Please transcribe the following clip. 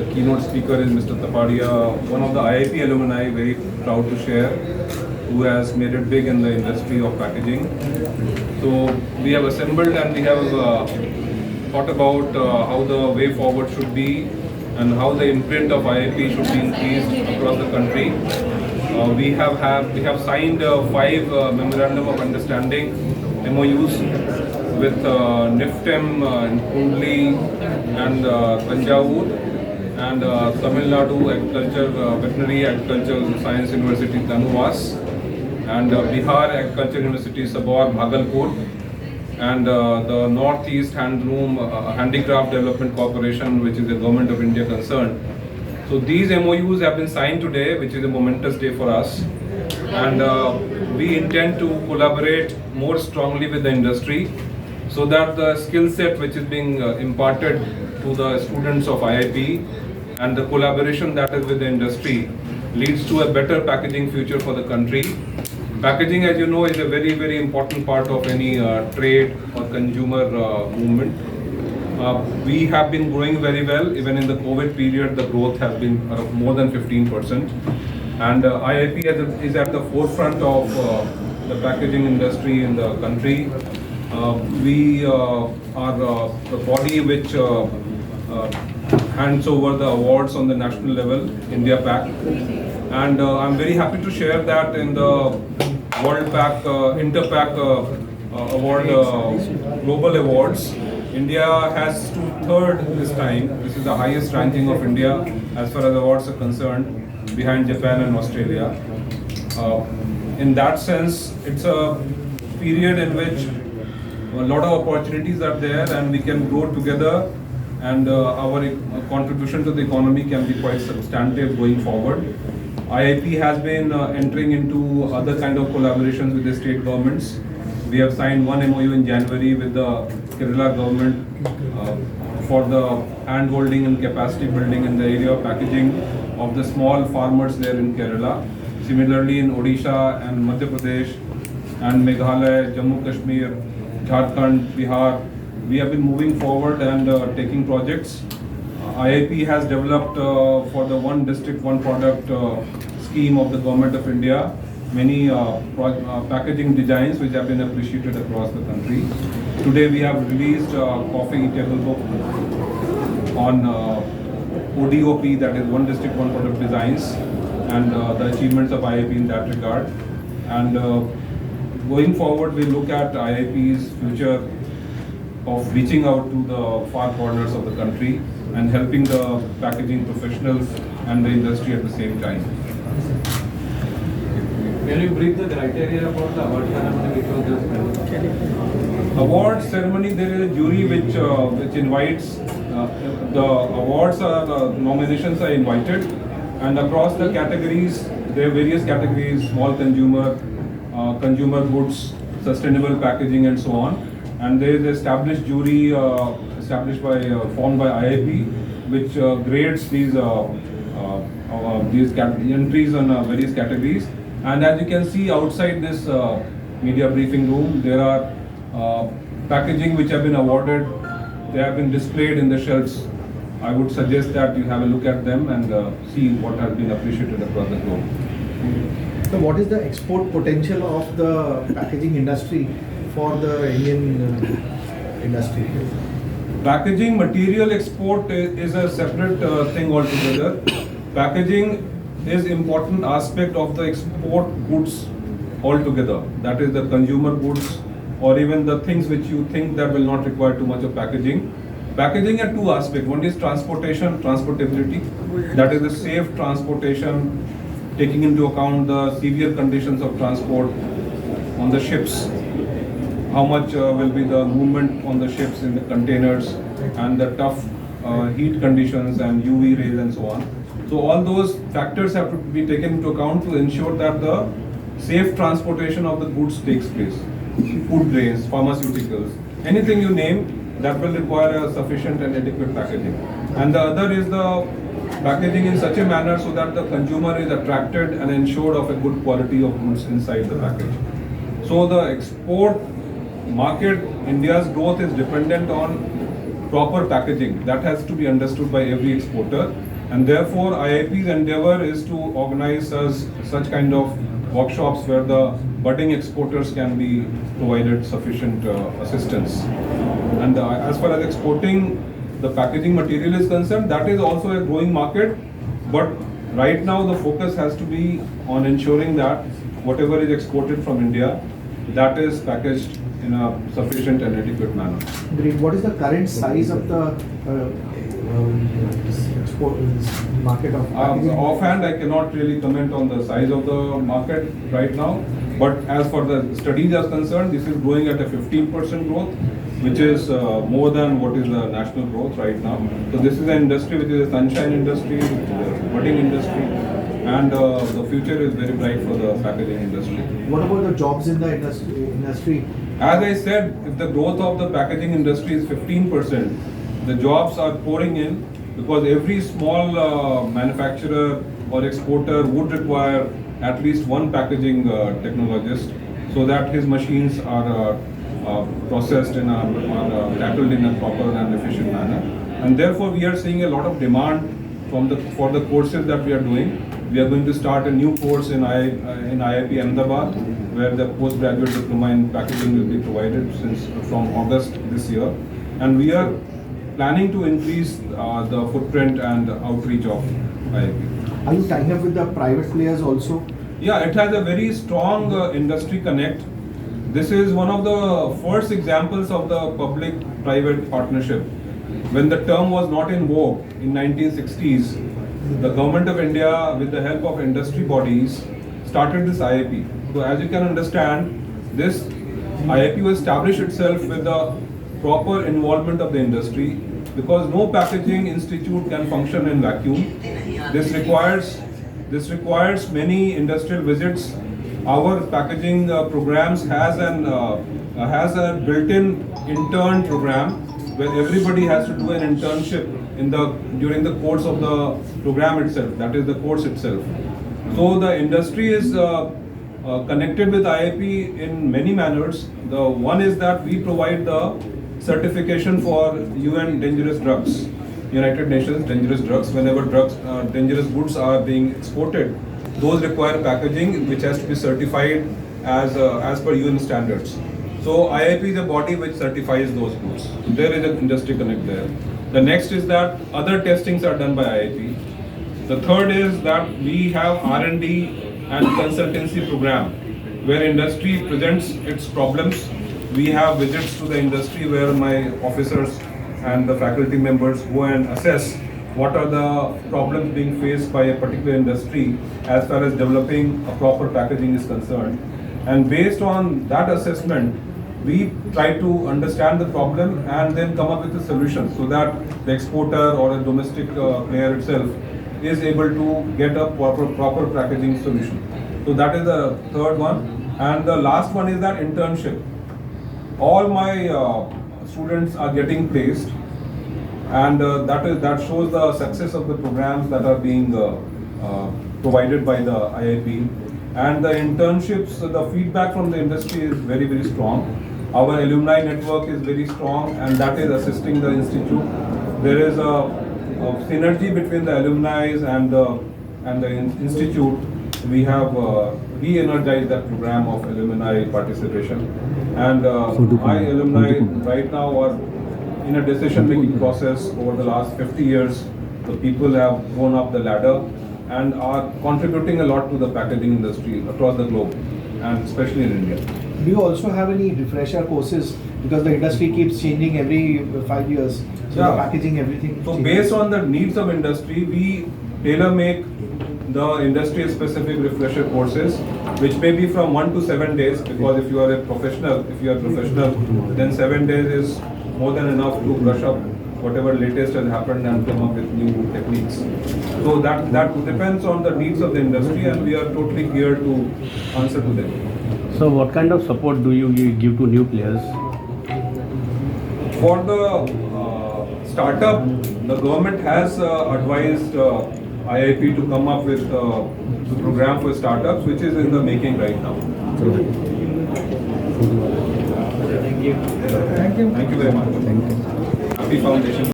the keynote speaker is Mr. Tapadia, one of the IIP alumni, very proud to share, who has made it big in the industry of packaging. So we have assembled and we have thought about how the way forward should be and how the imprint of IIP should be increased across the country. We have signed 5 memorandum of understanding MOUs with NIFTEM in Kundli and Tanjavur and Tamil Nadu Agriculture Veterinary Agricultural Science University Dhanuvas and Bihar Agriculture University Sabor Bhagalpur and the Northeast Handloom Handicraft Development Corporation, which is the Government of India concerned. So these MOUs have been signed today, which is a momentous day for us, and we intend to collaborate more strongly with the industry so that the skill set which is being imparted to the students of IIP and the collaboration that is with the industry leads to a better packaging future for the country. Packaging, as you know, is a very, very important part of any trade or consumer movement. We have been growing very well. Even in the COVID period, the growth has been more than 15%. And IIP is at the forefront of the packaging industry in the country. We are the body which hands over the awards on the national level, India Pack. And I'm very happy to share that in the World Pack, Interpack Award, Global Awards, India has stood third this time. This is the highest ranking of India as far as awards are concerned, behind Japan and Australia. In that sense, it's a period in which a lot of opportunities are there and we can grow together, and our contribution to the economy can be quite substantive going forward. IIP has been entering into other kind of collaborations with the state governments. We have signed one MOU in January with the Kerala government for the hand-holding and capacity building in the area of packaging of the small farmers there in Kerala. Similarly, in Odisha and Madhya Pradesh and Meghalaya, Jammu Kashmir, Jharkhand, Bihar, we have been moving forward and taking projects. IIP has developed for the one district, one product scheme of the Government of India many packaging designs which have been appreciated across the country. Today we have released a coffee table book on ODOP, that is one district, one product designs, and the achievements of IIP in that regard. And going forward, we look at IIP's future of reaching out to the far corners of the country and helping the packaging professionals and the industry at the same time. Can you brief the criteria about the award ceremony which was just mentioned? Award ceremony, there is a jury which invites, the awards are, nominations are invited, and across the categories, there are various categories: small consumer, consumer goods, sustainable packaging, and so on. And there is an established jury formed by IIP, which grades these entries on various categories. And as you can see outside this media briefing room, there are packaging which have been awarded. They have been displayed in the shelves. I would suggest that you have a look at them and see what has been appreciated across the globe. So what is the export potential of the packaging industry for the Indian industry? Packaging material export is a separate thing altogether. Packaging is important aspect of the export goods altogether. That is the consumer goods or even the things which you think that will not require too much of packaging. Packaging has two aspects. One is transportation, transportability. That is the safe transportation, taking into account the severe conditions of transport on the ships. How much will be the movement on the ships in the containers and the tough heat conditions and UV rays and so on. So all those factors have to be taken into account to ensure that the safe transportation of the goods takes place. Food grains, pharmaceuticals, anything you name that will require a sufficient and adequate packaging. And the other is the packaging in such a manner so that the consumer is attracted and ensured of a good quality of goods inside the package. So the export market, India's growth is dependent on proper packaging. That has to be understood by every exporter. And therefore, IIP's endeavor is to organize such kind of workshops where the budding exporters can be provided sufficient assistance. And as far as exporting the packaging material is concerned, that is also a growing market. But right now, the focus has to be on ensuring that whatever is exported from India, that is packaged in a sufficient and adequate manner. Great. What is the current size of the export market of packaging? Offhand, I cannot really comment on the size of the market right now. But as for the studies are concerned, this is growing at a 15% growth, which is more than what is the national growth right now. So this is an industry which is a sunshine industry, which is a budding industry, and the future is very bright for the packaging industry. What about the jobs in the industry? As I said, if the growth of the packaging industry is 15%, the jobs are pouring in because every small manufacturer or exporter would require at least one packaging technologist so that his machines are processed in tackled in a proper and efficient manner. And therefore, we are seeing a lot of demand for the courses that we are doing. We are going to start a new course in IIP Ahmedabad, where the postgraduate diploma in packaging will be provided from August this year. And we are planning to increase the footprint and outreach of IIP. Are you tying up with the private players also? Yeah, it has a very strong industry connect. This is one of the first examples of the public-private partnership. When the term was not in vogue in 1960s, the government of India, with the help of industry bodies, started this IIP. So as you can understand, this IIP will establish itself with the proper involvement of the industry, because no packaging institute can function in vacuum. This requires many industrial visits. Our packaging programs has a built-in intern program where everybody has to do an internship during the course of the program itself, that is the course itself. So the industry is connected with IIP in many manners. The one is that we provide the certification for UN dangerous drugs, United Nations dangerous drugs. Whenever dangerous goods are being exported, those require packaging which has to be certified as per UN standards. So IIP is a body which certifies those goods. There is an industry connect there. The next is that other testings are done by IIP. The third is that we have R&D and consultancy program where industry presents its problems. We have visits to the industry where my officers and the faculty members go and assess what are the problems being faced by a particular industry as far as developing a proper packaging is concerned. And based on that assessment, we try to understand the problem and then come up with a solution so that the exporter or a domestic player itself is able to get a proper packaging solution. So that is the third one. And the last one is that internship. All my students are getting placed, and that shows the success of the programs that are being provided by the IIP. And the internships, the feedback from the industry is very, very strong. Our alumni network is very strong, and that is assisting the institute. There is a synergy between the alumni and the institute. We have re-energized that program of alumni participation, and my alumni right now are in a decision-making process. Over the last 50 years, the people have gone up the ladder and are contributing a lot to the packaging industry across the globe, and especially in India. Do you also have any refresher courses, because the industry keeps changing every 5 years? So Yeah. the packaging, everything. So changes. based on the needs of industry, we tailor-make the industry-specific refresher courses, which may be from 1 to 7 days, because if you are a professional, then 7 days is more than enough to brush up whatever latest has happened and come up with new techniques. So that depends on the needs of the industry, and we are totally geared to answer to them. So what kind of support do you give to new players? For the startup, the government has advised IIP to come up with the program for startups, which is in the making right now. Thank you. Thank you very much. Thank you. Happy Foundation.